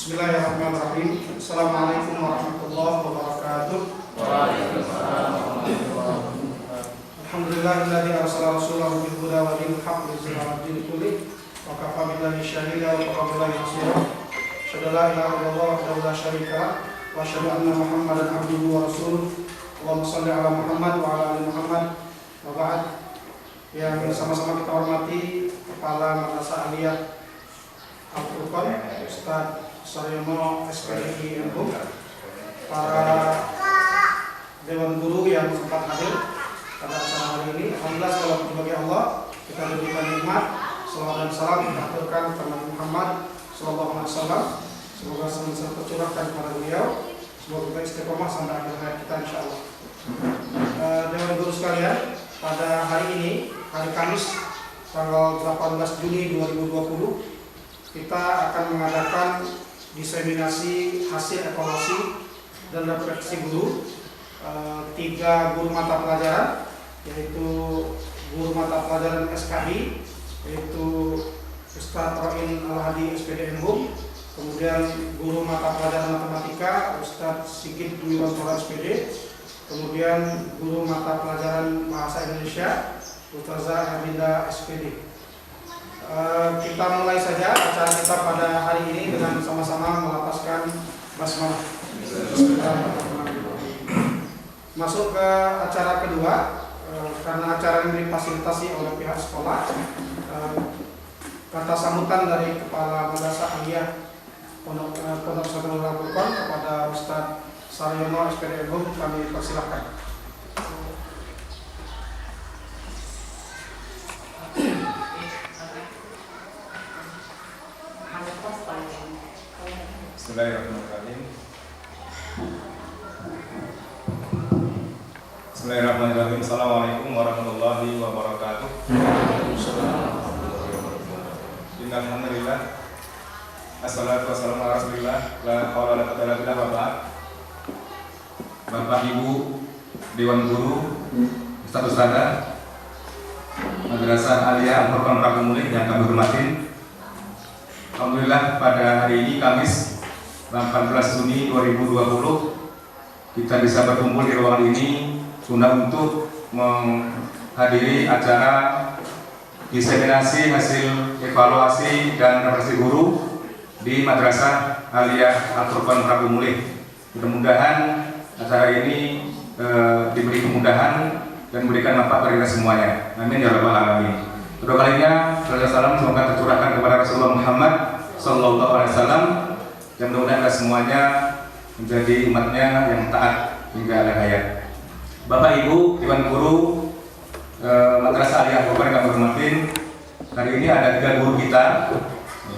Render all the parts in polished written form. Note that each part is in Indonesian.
Bismillahirrahmanirrahim. Assalamualaikum warahmatullahi wabarakatuh. Waalaikumsalam warahmatullahi wabarakatuh. Alhamdulillahilladzi arsala rasulahu bil huda wa dinil haqq liyuzhirahu 'ala dini kullih wa kafa billahi shahida wa kafa billahi hasira. Asyhadu an la ilaha illallah wahdahu la syarika lah wa asyhadu anna Muhammadan abduhu wa rasuluh. Allahumma shalli ala Muhammad wa ala ali Muhammad. Wa ba'd. Yang sama-sama kita hormati Kepala Madrasah Aliyah Al-Furqan, Ustaz Saryono SPDI NU, para Dewan Guru yang sempat hadir pada acara hari ini. Alhamdulillah, segala puji bagi Allah, kita diberikan nikmat, salawat dan salam kita aturkan kepada Nabi Muhammad SAW. Semoga senantiasa tercurahkan kepada beliau. Semoga kita istiqomah sampai akhir hayat kita, insya Allah. Dewan Guru sekalian, pada hari ini, hari Kamis, tanggal 18 Juni 2020, kita akan mengadakan diseminasi hasil evaluasi dan refleksi guru 3 guru mata pelajaran, yaitu guru mata pelajaran SKI, yaitu Ustaz Roin Al-Hadi SPD NU, kemudian guru mata pelajaran matematika Ustaz Sigit Dwi Wantoro SPD, kemudian guru mata pelajaran bahasa Indonesia Ustazah Erlinda SPD. Kita mulai saja acara kita pada hari ini dengan sama-sama melapaskan basmalah. Masuk ke acara kedua, karena acara ini difasilitasi oleh pihak sekolah. Kata sambutan dari Kepala Madrasah Aliyah Pondok Pesantren Al-Furqan kepada Ustaz Saryono SPD NU, kami persilahkan. Bismillahirrahmanirrahim. Bismillahirrahmanirrahim. Assalamualaikum warahmatullahi wabarakatuh. Alhamdulillah. Assalatu wassalamu ala rasulillah. La haula wala quwwata illa billah wa ba'd. Bapak Ibu Dewan Guru, Ustaz Ustazah Madrasah Aliyah Al-Furqan Rabu Mulih yang kami hormatin. Alhamdulillah, pada hari ini Kamis 18 Juni 2020 kita bisa berkumpul di ruangan ini guna untuk menghadiri acara diseminasi hasil evaluasi dan refleksi guru di Madrasah Aliyah Al-Furqan Rabu Mulih. Mudah-mudahan acara ini diberi kemudahan dan memberikan manfaat bagi kita semuanya. Amin ya rabbal alamin. Kedua kalinya, salam semoga tercurahkan kepada Rasulullah Muhammad Sallallahu Alaihi Wasallam, dan mudah-mudahan kita semuanya menjadi umatnya yang taat hingga akhir hayat. Bapak Ibu Dewan Guru Madrasah Aliyah Al-Furqan yang kami hormatin, hari ini ada 3 guru kita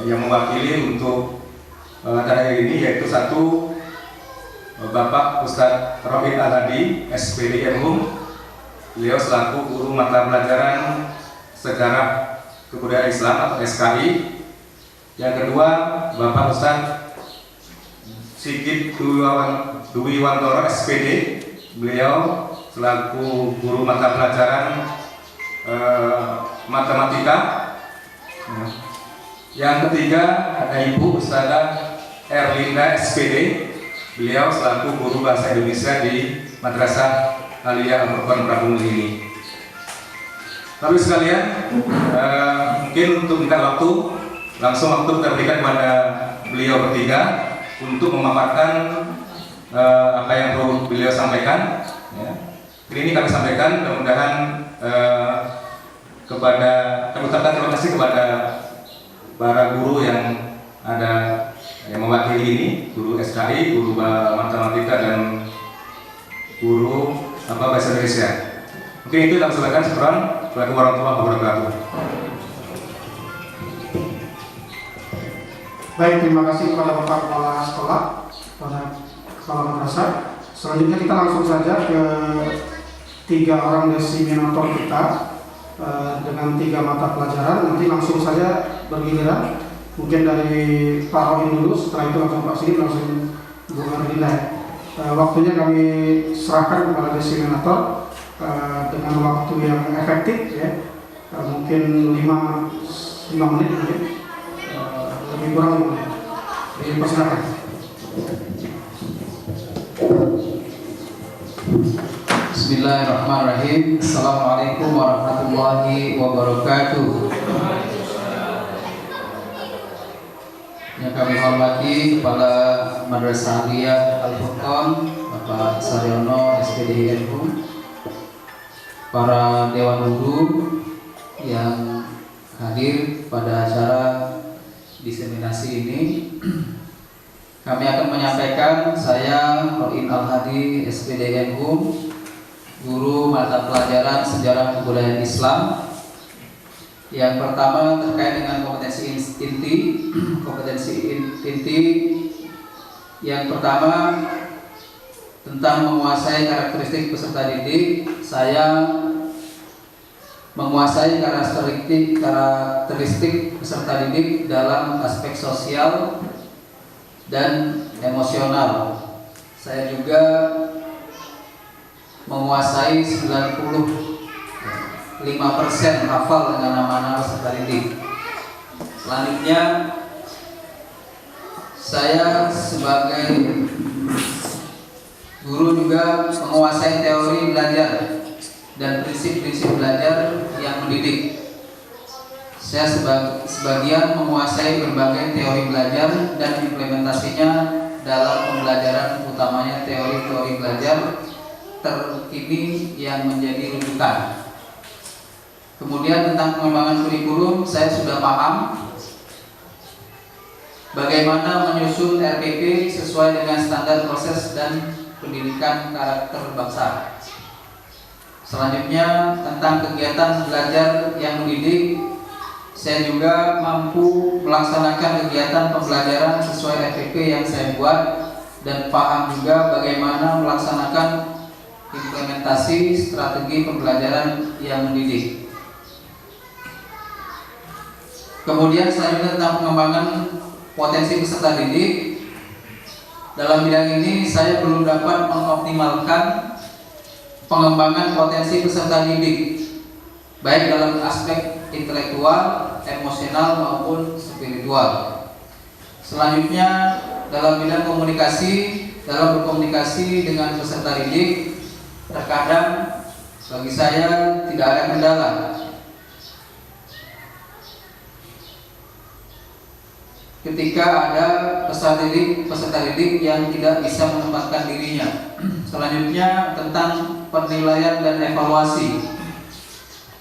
yang mewakili untuk acara ini, yaitu satu Bapak Ustaz Roin Al-Hadi SPD NU, beliau selaku guru mata pelajaran Sejarah Kebudayaan Islam atau SKI. Yang kedua, Bapak Ustaz Sigit Dwi Wantoro SPD, beliau selaku guru mata pelajaran matematika. Yang ketiga, ada Ibu Ustazah Erlinda SPD, beliau selaku guru bahasa Indonesia di Madrasah Aliyah Al-Furqan Rabu Mulih ini. Tapi sekalian, mungkin untuk minta waktu, langsung waktu kita berikan kepada beliau bertiga untuk memaparkan apa yang perlu beliau sampaikan. Ya. Ini kami sampaikan, mudah-mudahan kami ucapkan terima kasih kepada para guru yang ada yang mewakili ini, guru SKI, guru matematika dan guru bahasa Indonesia. Mungkin itu yang sampaikan. Assalamualaikum warahmatullahi wabarakatuh. Baik, terima kasih kepada Bapak Kepala Sekolah, kepada Kepala Madrasah. Selanjutnya kita langsung saja ke 3 orang desiminator kita dengan 3 mata pelajaran. Nanti langsung saja bergiliran. Mungkin dari Pak Roin dulu, setelah itu langsung Pak Sigit, langsung Bu Erlinda. Waktunya kami serahkan kepada desiminator dengan waktu yang efektif, ya. Mungkin 5 menit mungkin. Lebih kurang 5 menit. Dipersilakan. Bismillahirrahmanirrahim. Assalamualaikum warahmatullahi wabarakatuh. Yang kami hormati Kepala Madrasah Aliyah Al-Furqan Bapak Saryono SPD NU, para Dewan Guru yang hadir pada acara diseminasi ini. Kami akan menyampaikan, saya Roin Al-Hadi SPD NU, guru mata pelajaran Sejarah Kebudayaan Islam. Yang pertama terkait dengan kompetensi inti. Kompetensi inti yang pertama tentang menguasai karakteristik peserta didik. Saya menguasai karakteristik peserta didik dalam aspek sosial dan emosional. Saya juga menguasai 95% hafal dengan nama-nama peserta didik. Selanjutnya, saya sebagai guru juga menguasai teori belajar dan prinsip-prinsip belajar yang mendidik. Saya sebagian menguasai berbagai teori belajar dan implementasinya dalam pembelajaran, utamanya teori-teori belajar terkini yang menjadi rujukan. Kemudian tentang pengembangan kurikulum, saya sudah paham bagaimana menyusun RPP sesuai dengan standar proses dan pendidikan karakter bangsa. Selanjutnya tentang kegiatan belajar yang mendidik, saya juga mampu melaksanakan kegiatan pembelajaran sesuai RPP yang saya buat dan paham juga bagaimana melaksanakan implementasi strategi pembelajaran yang mendidik. Kemudian selanjutnya tentang pengembangan potensi peserta didik. Dalam bidang ini saya belum dapat mengoptimalkan pengembangan potensi peserta didik, baik dalam aspek intelektual, emosional maupun spiritual. Selanjutnya dalam bidang komunikasi, dalam berkomunikasi dengan peserta didik, terkadang bagi saya tidak ada kendala. Ketika ada peserta didik yang tidak bisa menempatkan dirinya. Selanjutnya tentang penilaian dan evaluasi.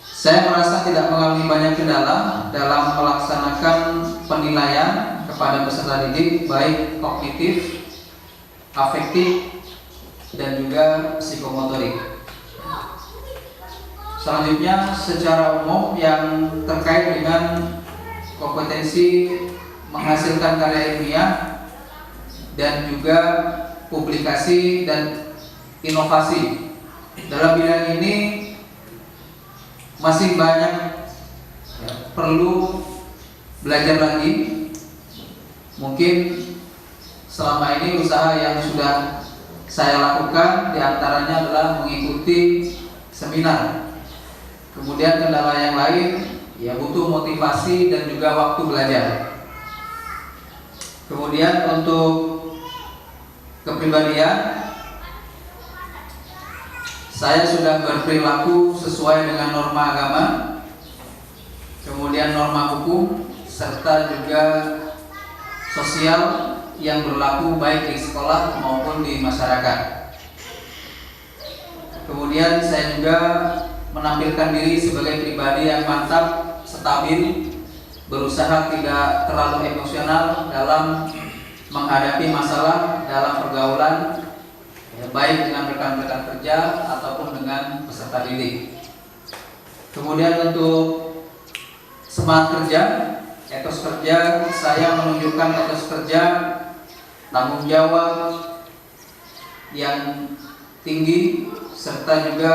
Saya merasa tidak mengalami banyak kendala dalam melaksanakan penilaian kepada peserta didik, baik kognitif, afektif, dan juga psikomotorik. Selanjutnya secara umum yang terkait dengan kompetensi menghasilkan karya ilmiah dan juga publikasi dan inovasi. Dalam bidang ini masih banyak perlu belajar lagi. Mungkin selama ini usaha yang sudah saya lakukan diantaranya adalah mengikuti seminar. Kemudian kendala yang lain ya butuh motivasi dan juga waktu belajar. Kemudian untuk kepribadian, saya sudah berperilaku sesuai dengan norma agama, kemudian norma hukum, serta juga sosial yang berlaku baik di sekolah maupun di masyarakat. Kemudian saya juga menampilkan diri sebagai pribadi yang mantap, stabil, berusaha tidak terlalu emosional dalam menghadapi masalah dalam pergaulan, baik dengan rekan-rekan kerja ataupun dengan peserta didik. Kemudian untuk semangat kerja, etos kerja, saya menunjukkan etos kerja, tanggung jawab yang tinggi, serta juga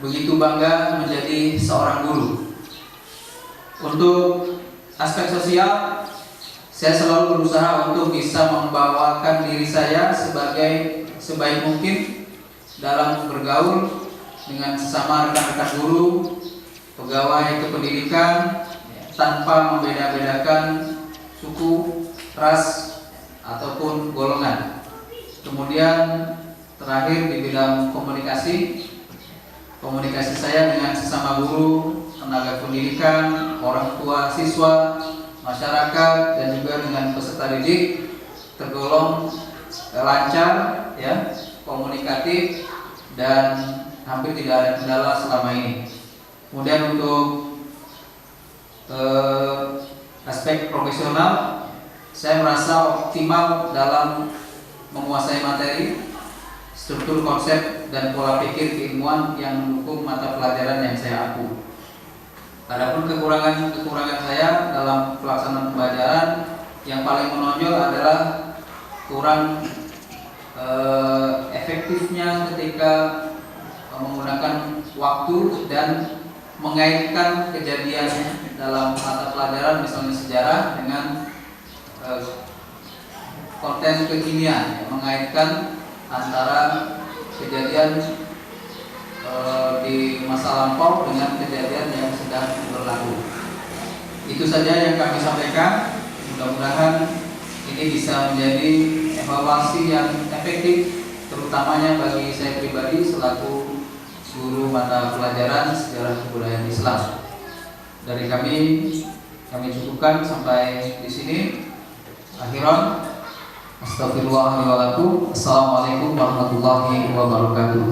begitu bangga menjadi seorang guru. Untuk aspek sosial, saya selalu berusaha untuk bisa membawakan diri saya sebaik mungkin dalam bergaul dengan sesama rekan-rekan guru, pegawai kependidikan, tanpa membeda-bedakan suku, ras ataupun golongan. Kemudian terakhir di bidang komunikasi saya dengan sesama guru, tenaga pendidikan, orang tua siswa, masyarakat, dan juga dengan peserta didik tergolong lancar, ya, komunikatif, dan hampir tidak ada kendala selama ini. Kemudian untuk aspek profesional, saya merasa optimal dalam menguasai materi, struktur konsep, dan pola pikir keilmuan yang mendukung mata pelajaran yang saya aku. Adapun kekurangan saya dalam pelaksanaan pembelajaran, yang paling menonjol adalah kurang efektifnya ketika menggunakan waktu dan mengaitkan kejadian dalam mata pelajaran, misalnya sejarah, dengan konten kekinian, mengaitkan antara kejadian di masa lampau dengan kejadian yang sedang berlaku. Itu saja yang kami sampaikan. Mudah-mudahan ini bisa menjadi evaluasi yang efektif, terutamanya bagi saya pribadi selaku guru mata pelajaran sejarah kebudayaan Islam. Dari kami cukupkan sampai di sini. Akhiran, astagfirullahaladzim. Assalamualaikum warahmatullahi wabarakatuh.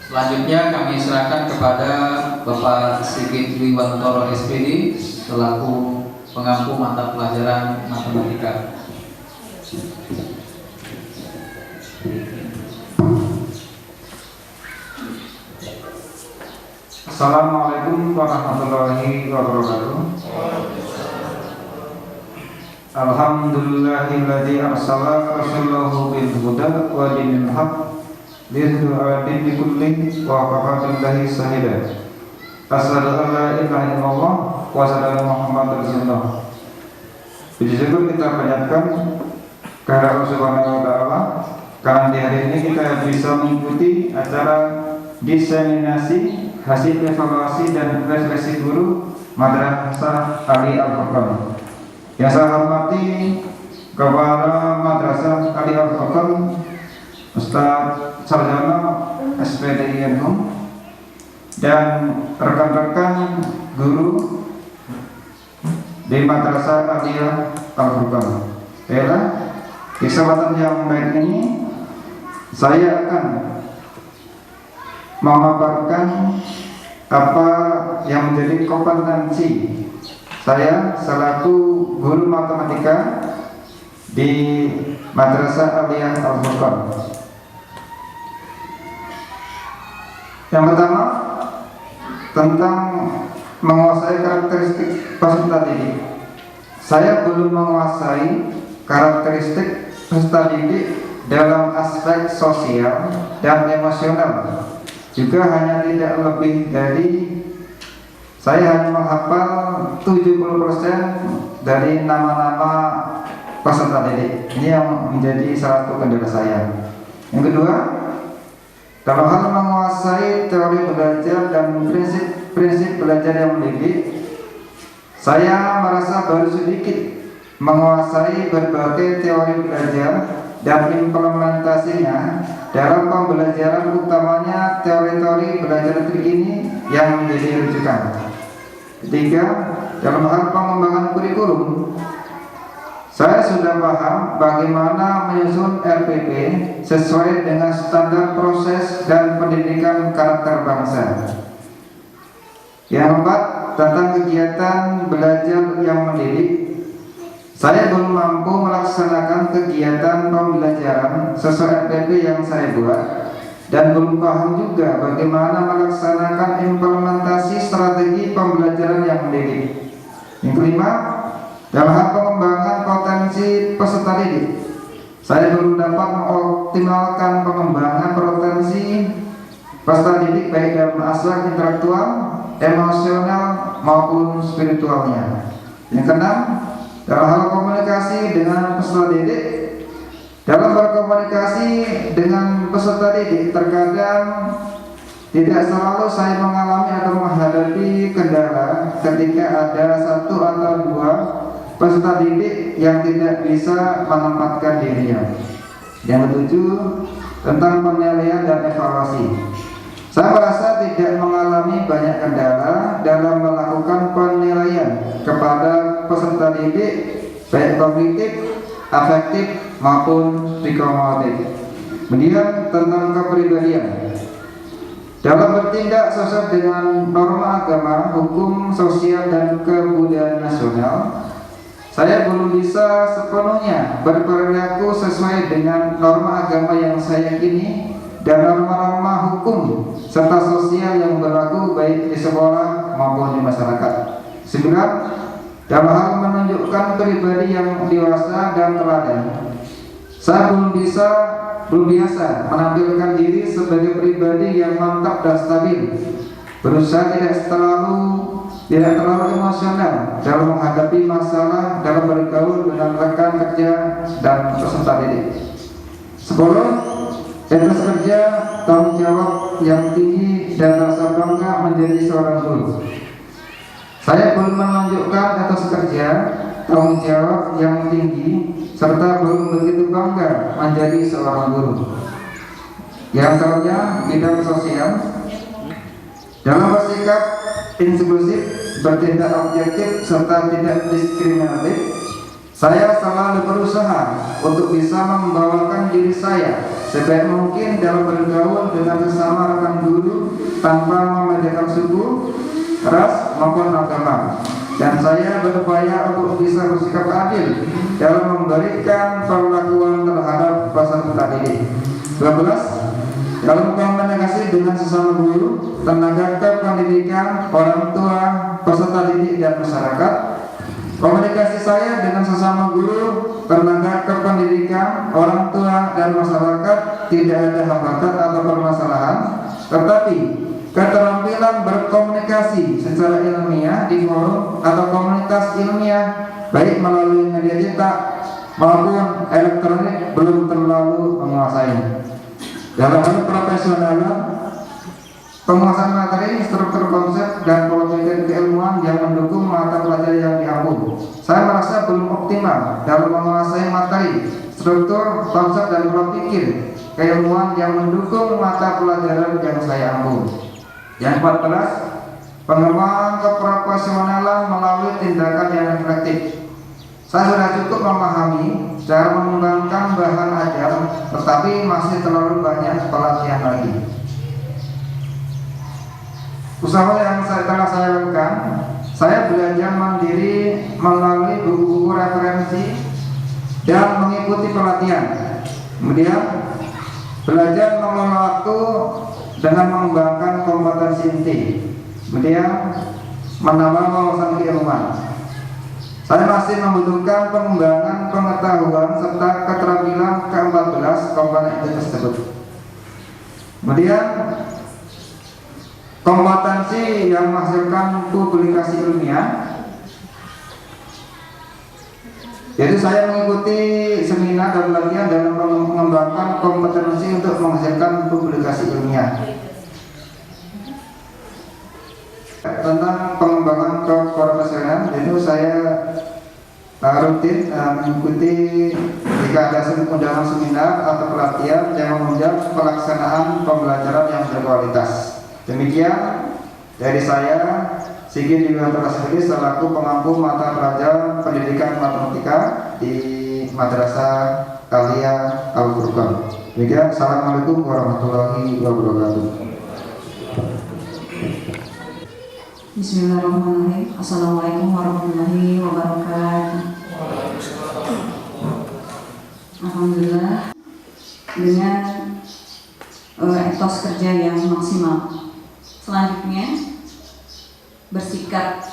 Selanjutnya kami serahkan kepada Bapak Sigit Wiwantoro SPD selaku pengampu mata pelajaran matematika. Assalamualaikum warahmatullahi wabarakatuh. Alhamdulillahilladzi arsala rasulahu bil huda wa dinil haq lidhira dini kullin wa kafa billahi shahida. Asyhadu an la ilaha illallah wa asyhadu anna Muhammadar rasulullah. Puji syukur kita panjatkan kehadirat Allah Subhanahu wa taala karena di hari ini kita bisa mengikuti acara diseminasi hasil evaluasi dan refleksi guru Madrasah Ali Al-Furqan. Yang saya hormati kepada Madrasah Ali Al-Furqan Ustaz Sarjana SPD Yanhum dan rekan-rekan guru di Madrasah Ali Al-Furqan. Baiklah, di kesempatan yang baik ini saya akan memaparkan apa yang menjadi kompetensi saya selaku guru matematika di Madrasah Aliyah Al-Furqan. Yang pertama, tentang menguasai karakteristik peserta didik. Saya belum menguasai karakteristik peserta didik dalam aspek sosial dan emosional. Juga hanya tidak lebih dari saya hanya menghafal 70% dari nama-nama peserta didik. Ini yang menjadi salah satu kendala saya. Yang kedua, dalam hal menguasai teori belajar dan prinsip belajar yang mendidik, saya merasa baru sedikit menguasai berbagai teori belajar dan implementasinya dalam pembelajaran, utamanya teori-teori belajar terkini yang menjadi rujukan. Ketiga, dalam hal pengembangan kurikulum, saya sudah paham bagaimana menyusun RPP sesuai dengan standar proses dan pendidikan karakter bangsa. Yang keempat, tentang kegiatan belajar yang mendidik, saya belum mampu melaksanakan kegiatan pembelajaran sesuai RPP yang saya buat dan belum paham juga bagaimana melaksanakan implementasi strategi pembelajaran yang mendidik. Yang kelima, dalam hal pengembangan potensi peserta didik, saya belum dapat mengoptimalkan pengembangan potensi peserta didik baik dalam aspek intelektual, emosional maupun spiritualnya. Yang keenam, dalam hal komunikasi dengan peserta didik, dalam berkomunikasi dengan peserta didik terkadang tidak selalu saya mengalami atau menghadapi kendala ketika ada satu atau dua peserta didik yang tidak bisa menempatkan dirinya. Yang ketujuh, tentang penilaian dan evaluasi. Saya merasa tidak mengalami banyak kendala dalam melakukan penilaian kepada peserta didik, baik kognitif, afektif maupun psikomotorik. Kemudian tentang kepribadian. Dalam bertindak sesuai dengan norma agama, hukum, sosial, dan kebudayaan nasional, saya belum bisa sepenuhnya berperilaku sesuai dengan norma agama yang saya yakini dan norma-norma hukum serta sosial yang berlaku baik di sekolah maupun di masyarakat. 9. Dalam hal menunjukkan pribadi yang dewasa dan teladan, saya belum biasa menampilkan diri sebagai pribadi yang mantap dan stabil, berusaha tidak terlalu emosional dalam menghadapi masalah dalam bergaul dengan rekan kerja dan peserta didik. 10. Etos kerja, tanggung jawab yang tinggi dan rasa bangga menjadi seorang guru. Saya belum menunjukkan etos kerja, tanggung jawab yang tinggi serta belum begitu bangga menjadi seorang guru. Yang selanjutnya, bidang sosial. Dalam bersikap inklusif, bertindak objektif serta tidak diskriminatif, saya selalu berusaha untuk bisa membawakan diri saya sebaik mungkin dalam bergaul dengan sesama rekan guru tanpa membedakan suku, ras maupun agama. Dan saya berupaya untuk bisa bersikap adil dalam memberikan perlakuan terhadap peserta didik. 12. Dalam komunikasi dengan sesama guru, tenaga kependidikan, orang tua, peserta didik dan masyarakat, komunikasi saya dengan sesama guru, tenaga kependidikan, orang tua dan masyarakat tidak ada hambatan atau permasalahan, tetapi keterampilan berkomunikasi secara ilmiah di forum atau komunitas ilmiah baik melalui media cetak maupun elektronik belum terlalu menguasai. Dalam hal profesional, penguasaan materi, struktur konsep dan pola keilmuan yang mendukung mata pelajaran yang diambil, saya merasa belum optimal dalam menguasai materi, struktur, konsep dan pola pikir keilmuan yang mendukung mata pelajaran yang saya ambil. Yang 14, pengembangan keprofesionalan melalui tindakan yang efektif. Saya sudah cukup memahami cara mengembangkan bahan ajar, tetapi masih terlalu banyak pelatihan lagi. Usaha yang telah saya lakukan, saya belajar mandiri melalui buku-buku referensi dan mengikuti pelatihan. Kemudian belajar mengelola waktu dengan mengembangkan kompetensi inti. Kemudian menambah wawasan keilmuan. Saya masih membutuhkan pengembangan pengetahuan serta keterampilan ke-14 komponen itu tersebut. Kemudian kompetensi yang menghasilkan publikasi ilmiah, jadi saya mengikuti seminar dan pelatihan dalam mengembangkan kompetensi untuk menghasilkan publikasi ilmiah. Tentang pengembangan keprofesionalan, itu saya rutin mengikuti jika ada undangan seminar atau pelatihan yang menunjang pelaksanaan pembelajaran yang berkualitas. Demikian dari saya, Sigit Dwianto Rasmili selaku pengampu mata pelajaran pendidikan matematika di Madrasah Alia Al-Furqan. Demikian, assalamualaikum warahmatullahi wabarakatuh. Bismillahirrahmanirrahim. Assalamualaikum warahmatullahi wabarakatuh. Alhamdulillah, dengan etos kerja yang maksimal. Selanjutnya, bersikap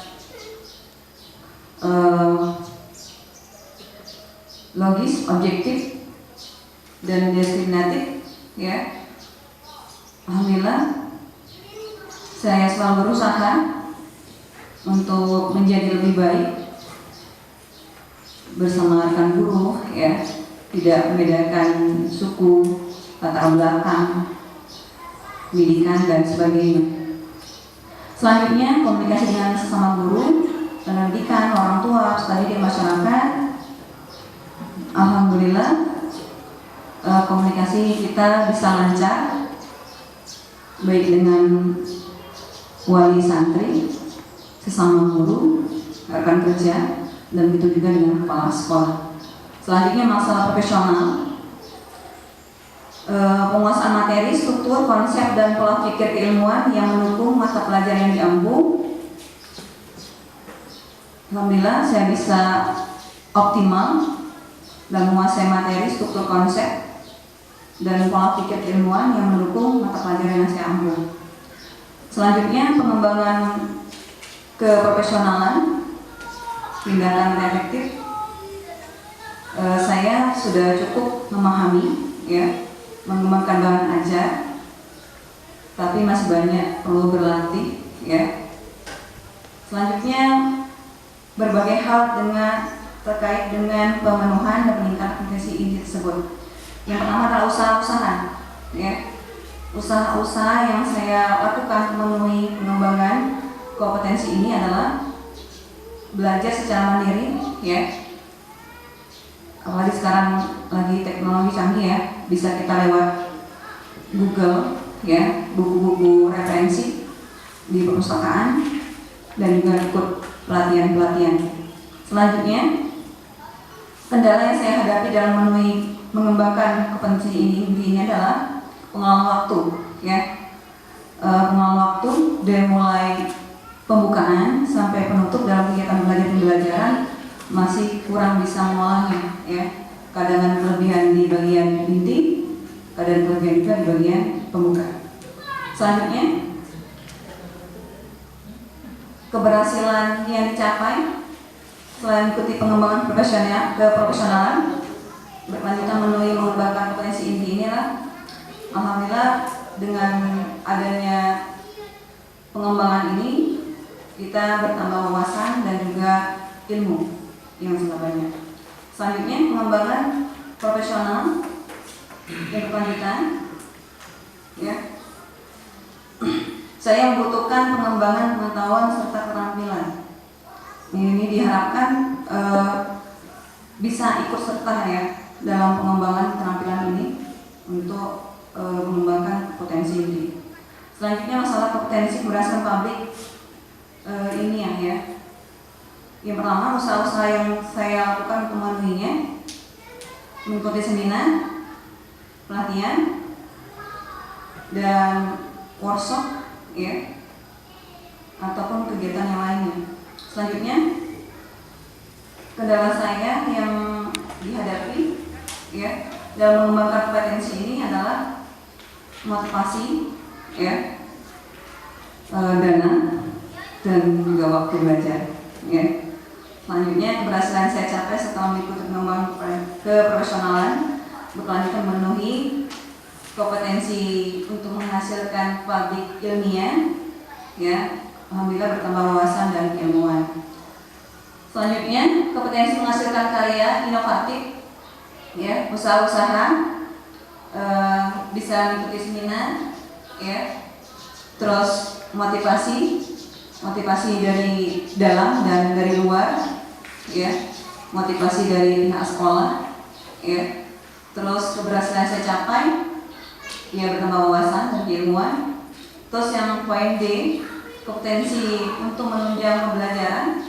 logis, objektif, dan diskriminatif. Ya, alhamdulillah, saya selalu berusaha untuk menjadi lebih baik bersama rekan guru, ya, tidak membedakan suku, latar belakang, pendidikan dan sebagainya. Selanjutnya, komunikasi dengan sesama guru, pendidikan, orang tua, peserta didik masyarakat, alhamdulillah komunikasi kita bisa lancar, baik dengan wali santri, sesama guru, rekan kerja, dan begitu juga dengan kepala sekolah. Selanjutnya masalah profesional, penguasaan materi, struktur, konsep, dan pola pikir keilmuan yang mendukung mata pelajaran yang diampu. Alhamdulillah saya bisa optimal dan menguasai materi, struktur, konsep, dan pola pikir keilmuan yang mendukung mata pelajaran yang saya ampu. Selanjutnya pengembangan keprofesionalan, tindakan efektif. Saya sudah cukup memahami, ya, mengembangkan bahan ajar, tapi masih banyak perlu berlatih, ya. Selanjutnya berbagai hal terkait dengan pemenuhan dan peningkatan kompetensi ini tersebut. Yang pertama adalah usaha-usaha, ya. Usaha-usaha yang saya lakukan memenuhi pengembangan kompetensi ini adalah belajar secara mandiri, ya. Apalagi sekarang lagi teknologi canggih, ya, bisa kita lewat Google, ya, buku-buku referensi di perpustakaan, dan juga ikut pelatihan-pelatihan. Selanjutnya, kendala yang saya hadapi dalam mengembangkan kompetensi ini adalah pengelolaan waktu, ya. Pengelolaan waktu dari mulai pembukaan sampai penutup dalam kegiatan belajar pembelajaran masih kurang bisa mengolahnya, ya. Kadang kelebihan di bagian inti, kadang kelebihan juga di bagian pembuka. Selanjutnya, keberhasilan yang dicapai selain mengikuti pengembangan keprofesionalan, berkelanjutan memenuhi mengembangkan kompetensi inti inilah, alhamdulillah dengan adanya pengembangan ini kita bertambah wawasan dan juga ilmu yang sangat banyak. Selanjutnya pengembangan profesional yang berkelanjutan, ya. Saya membutuhkan pengembangan pengetahuan serta keterampilan. Ini diharapkan bisa ikut serta, ya, dalam pengembangan keterampilan ini untuk mengembangkan potensi ini. Selanjutnya masalah kompetensi keberhasilan publik ini, ya. Yang pertama, usaha-usaha yang saya lakukan untuk memenuhinya, mengikuti seminar, pelatihan, dan workshop, ya, ataupun kegiatan yang lainnya. Selanjutnya, kendala saya yang dihadapi, ya, dalam mengembangkan kompetensi ini adalah motivasi, ya, dana, dan juga waktu belajar, ya. Selanjutnya, keberhasilan saya capai setelah mengikuti pengembangan keprofesionalan berkelanjutan memenuhi kompetensi untuk menghasilkan publik ilmiah, ya. Alhamdulillah bertambah wawasan dan keilmuan. Selanjutnya, kompetensi menghasilkan karya inovatif, ya, usaha-usaha, bisa mengikuti seminar, ya. Terus motivasi dari dalam dan dari luar, ya. Motivasi dari pihak sekolah, ya. Terus keberhasilan saya capai, ya, bertambah wawasan dan keilmuan. Terus yang poin D, kompetensi untuk menunjang pembelajaran,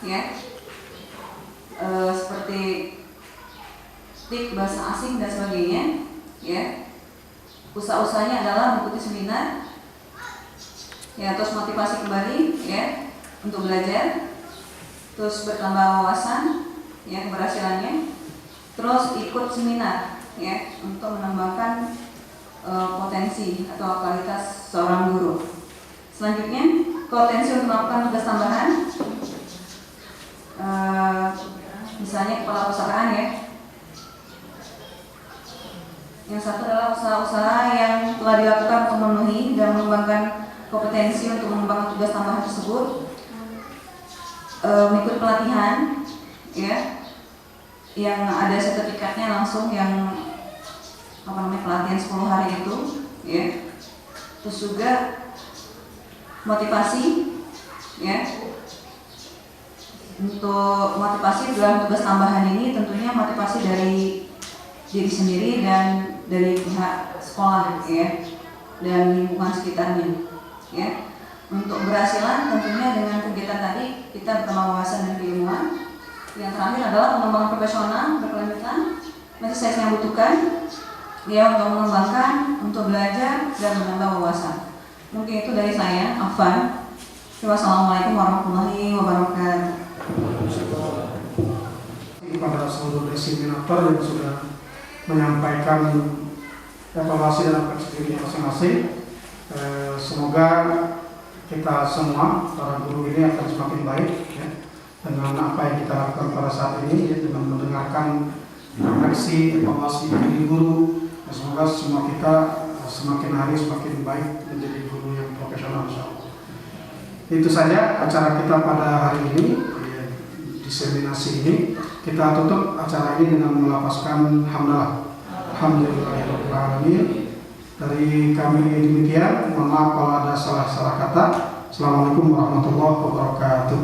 ya, seperti TIK, bahasa asing dan sebagainya, ya. Usaha-usahanya adalah mengikuti seminar, ya, terus motivasi kembali, ya, untuk belajar, terus bertambah wawasan, ya, keberhasilannya, terus ikut seminar, ya, untuk menambahkan potensi atau kualitas seorang guru. Selanjutnya, potensi untuk melakukan tugas tambahan, misalnya kepala perpustakaan, ya. Yang satu adalah usaha-usaha yang telah dilakukan untuk memenuhi dan mengembangkan kompetensi untuk mengembangkan tugas tambahan tersebut, mengikuti pelatihan, ya, yang ada sertifikatnya langsung, yang pelatihan 10 hari itu, ya. Terus juga motivasi, ya, Untuk motivasi dalam tugas tambahan ini tentunya motivasi dari diri sendiri dan dari pihak sekolah ya, dan lingkungan sekitarnya ya. Untuk keberhasilan tentunya dengan kegiatan tadi kita bertambah wawasan dan keilmuan. Yang terakhir adalah pengembangan profesional berkelanjutan masih saya yang butuhkan ya, untuk mengembangkan, untuk belajar dan menambah wawasan. Mungkin itu dari saya, Afan. Wassalamualaikum warahmatullahi wabarakatuh. Kepada seluruh diseminator yang sudah menyampaikan evaluasi dan perspektif masing-masing. Semoga kita semua para guru ini akan semakin baik ya, dengan apa yang kita lakukan pada saat ini ya, dengan mendengarkan refleksi evaluasi dari guru. Semoga semua kita semakin hari semakin baik menjadi guru yang profesional, insyaallah. Itu saja acara kita pada hari ini ya, diseminasi ini. Kita tutup acara ini dengan melafazkan hamdalah. Alhamdulillahirabbil alamin. Dari kami demikian. Mohon maaf kalau ada salah-salah kata. Assalamualaikum warahmatullahi wabarakatuh.